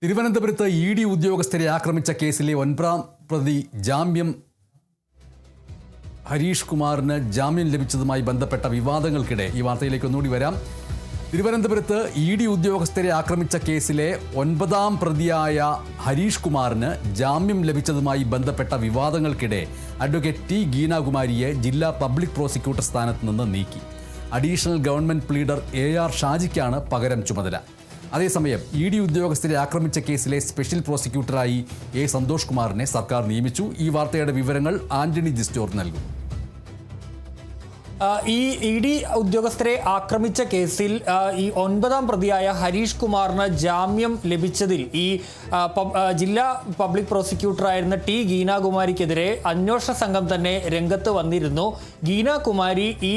തിരുവനന്തപുരത്ത് ഇ.ഡി. ഉദ്യോഗസ്ഥരെ ആക്രമിച്ച കേസിലെ 9ാം പ്രതി ഹരീഷ് കുമാറിന് ജാമ്യം ലഭിച്ചതുമായി ബന്ധപ്പെട്ട വിവാദങ്ങൾക്കിടെ ഈ വാർത്തയിലേക്ക് ഒന്നുകൂടി വരാം. തിരുവനന്തപുരത്ത് ഇ.ഡി. ഉദ്യോഗസ്ഥരെ ആക്രമിച്ച കേസിലെ 9ാം പ്രതിയായ ഹരീഷ് കുമാറിന് ജാമ്യം ലഭിച്ചതുമായി ബന്ധപ്പെട്ട വിവാദങ്ങൾക്കിടെ അഡ്വക്കേറ്റ് ടി ഗീനാകുമാരിയെ ജില്ലാ പബ്ലിക് പ്രോസിക്യൂട്ടർ സ്ഥാനത്ത് നിന്ന് നീക്കി. Additional government pleader A R. ഷാജിക്കാണ് പകരം ചുമതല. അതേസമയം ഇ.ഡി. ഉദ്യോഗസ്ഥരെ ആക്രമിച്ച കേസിലെ സ്പെഷ്യൽ പ്രോസിക്യൂട്ടറായി എ. സന്തോഷ് കുമാറിനെ സർക്കാർ നിയമിച്ചു. ഈ വാർത്തയുടെ വിവരങ്ങൾ ആന്റണി ജിസ്റ്റോർ നൽകും. ഈ ഇ.ഡി. ഉദ്യോഗസ്ഥരെ ആക്രമിച്ച കേസിൽ ഈ 9ാം പ്രതിയായ ഹരീഷ് കുമാറിന് ജാമ്യം ലഭിച്ചതിൽ ഈ ജില്ലാ പബ്ലിക് പ്രോസിക്യൂട്ടറായിരുന്ന ടി ഗീനാകുമാരിക്കെതിരെ അന്വേഷണ സംഘം തന്നെ രംഗത്ത് വന്നിരുന്നു. ഗീനാകുമാരി ഈ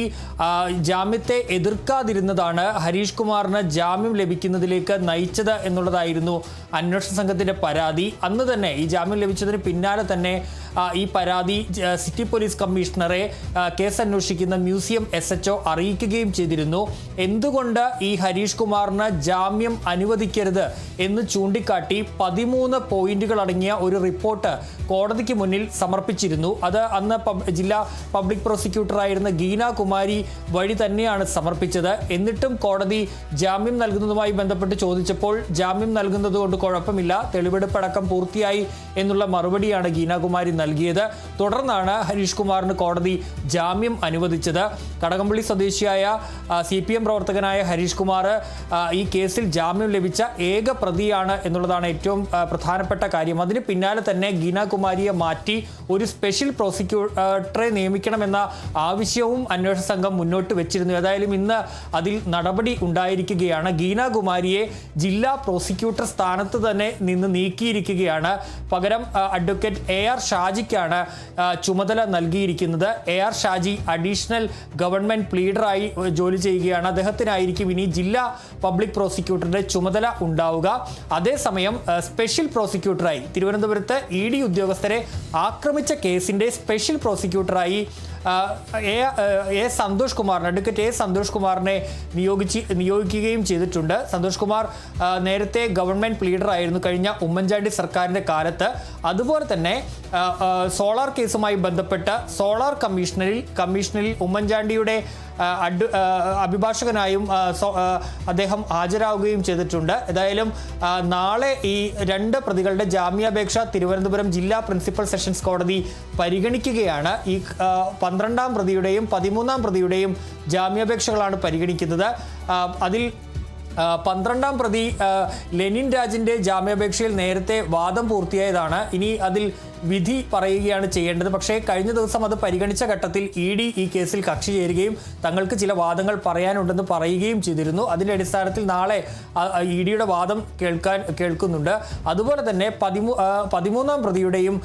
ജാമ്യത്തെ എതിർക്കാതിരുന്നതാണ് ഹരീഷ് കുമാറിന് ജാമ്യം ലഭിക്കുന്നതിലേക്ക് നയിച്ചത് എന്നുള്ളതായിരുന്നു അന്വേഷണ സംഘത്തിൻ്റെ പരാതി. അന്ന് തന്നെ ഈ ജാമ്യം ലഭിച്ചതിന് പിന്നാലെ തന്നെ ഈ പരാതി സിറ്റി പോലീസ് കമ്മീഷണറെ കേസ് അന്വേഷിക്കുന്ന മ്യൂസിയം SHO അറിയിക്കുകയും ചെയ്തിരുന്നു. എന്തുകൊണ്ട് ഈ ഹരീഷ് കുമാറിന് ജാമ്യം അനുവദിക്കരുത് എന്ന് ചൂണ്ടിക്കാട്ടി 13 പോയിന്റുകൾ അടങ്ങിയ ഒരു റിപ്പോർട്ട് കോടതിക്ക് മുന്നിൽ സമർപ്പിച്ചിരുന്നു. അത് അന്ന് ജില്ലാ പബ്ലിക് പ്രോസിക്യൂട്ടറായിരുന്ന ഗീനാകുമാരി വഴി തന്നെയാണ് സമർപ്പിച്ചത്. എന്നിട്ടും കോടതി ജാമ്യം നൽകുന്നതുമായി ബന്ധപ്പെട്ട് ചോദിച്ചപ്പോൾ ജാമ്യം നൽകുന്നത് കൊണ്ട് കുഴപ്പമില്ല, തെളിവെടുപ്പടക്കം പൂർത്തിയായി എന്നുള്ള മറുപടിയാണ് ഗീനാകുമാരി നൽകിയത്. തുടർന്നാണ് ഹരീഷ് കുമാറിന് കോടതി ജാമ്യം അനുവദിച്ചത്. കടകംപള്ളി സ്വദേശിയായ CPM പ്രവർത്തകനായ ഹരീഷ് കുമാർ ഈ കേസിൽ ജാമ്യം ലഭിച്ച ഏക പ്രതിയാണ് എന്നുള്ളതാണ് ഏറ്റവും പ്രധാനപ്പെട്ട കാര്യം. അതിന് പിന്നാലെ തന്നെ ഗീനാകുമാരിയെ മാറ്റി ഒരു സ്പെഷ്യൽ പ്രോസിക്യൂട്ടറെ നിയമിക്കണമെന്ന ആവശ്യവും അന്വേഷണ സംഘം മുന്നോട്ട് വെച്ചിരുന്നു. ഏതായാലും ഇന്ന് അതിൽ നടപടി ഉണ്ടായിരിക്കുകയാണ്. ഗീനാകുമാരിയെ ജില്ലാ പ്രോസിക്യൂട്ടർ സ്ഥാനത്ത് തന്നെ നിന്ന് നീക്കിയിരിക്കുകയാണ്. പകരം അഡ്വക്കേറ്റ് A.R. ഷാജിക്കാണ് ചുമതല നൽകിയിരിക്കുന്നത്. A.R. ഷാജി അഡീഷണൽ ഗവൺമെന്റ് പ്ലീഡറായി ജോലി ചെയ്യുകയാണ്. അദ്ദേഹത്തിനായിരിക്കും ഇനി ജില്ലാ പബ്ലിക് പ്രോസിക്യൂട്ടറുടെ ചുമതല ഉണ്ടാവുക. അതേസമയം സ്പെഷ്യൽ പ്രോസിക്യൂട്ടറായി തിരുവനന്തപുരത്ത് ഇ.ഡി. ഉദ്യോഗസ്ഥരെ ആക്രമിച്ച കേസിന്റെ സ്പെഷ്യൽ പ്രോസിക്യൂട്ടറായി സന്തോഷ് കുമാറിനെ അഡ്വക്കേറ്റ് സന്തോഷ് കുമാറിനെ നിയോഗിക്കുകയും ചെയ്തിട്ടുണ്ട്. സന്തോഷ് കുമാർ നേരത്തെ ഗവൺമെന്റ് പ്ലീഡറായിരുന്നു കഴിഞ്ഞ ഉമ്മൻചാണ്ടി സർക്കാരിൻ്റെ കാലത്ത്. അതുപോലെ തന്നെ സോളാർ കേസുമായി ബന്ധപ്പെട്ട സോളാർ കമ്മീഷനിൽ ഉമ്മൻചാണ്ടിയുടെ അഭിഭാഷകനായും അദ്ദേഹം ഹാജരാവുകയും ചെയ്തിട്ടുണ്ട്. ഏതായാലും നാളെ ഈ 2 പ്രതികളുടെ ജാമ്യാപേക്ഷ തിരുവനന്തപുരം ജില്ലാ പ്രിൻസിപ്പൽ സെഷൻസ് കോടതി പരിഗണിക്കുകയാണ്. ഈ 12ാം പ്രതിയുടെയും 13ാം പ്രതിയുടെയും ജാമ്യാപേക്ഷകളാണ് പരിഗണിക്കുന്നത്. അതിൽ 12ാം പ്രതി ലെനിൻ രാജിൻ്റെ ജാമ്യാപേക്ഷയിൽ നേരത്തെ വാദം പൂർത്തിയായതാണ്. ഇനി അതിൽ വിധി പറയുകയാണ് ചെയ്യേണ്ടത്. പക്ഷേ കഴിഞ്ഞ ദിവസം അത് പരിഗണിച്ച ഘട്ടത്തിൽ ഇ.ഡി. ഈ കേസിൽ കക്ഷി ചേരുകയും തങ്ങൾക്ക് ചില വാദങ്ങൾ പറയാനുണ്ടെന്ന് പറയുകയും ചെയ്തിരുന്നു. അതിൻ്റെ അടിസ്ഥാനത്തിൽ നാളെ ഇ.ഡിയുടെ വാദം കേൾക്കുന്നുണ്ട്. അതുപോലെ തന്നെ 13ാം പ്രതിയുടെയും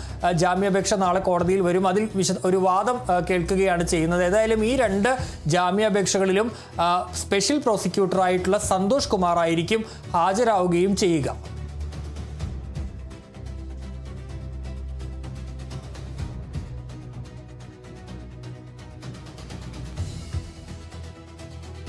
ജാമ്യാപേക്ഷ നാളെ കോടതിയിൽ വരും. അതിൽ ഒരു വാദം കേൾക്കുകയാണ് ചെയ്യുന്നത്. ഏതായാലും ഈ 2 ജാമ്യാപേക്ഷകളിലും സ്പെഷ്യൽ പ്രോസിക്യൂട്ടറായിട്ടുള്ള സന്തോഷ് കുമാർ ആയിരിക്കും ഹാജരാവുകയും ചെയ്യുക.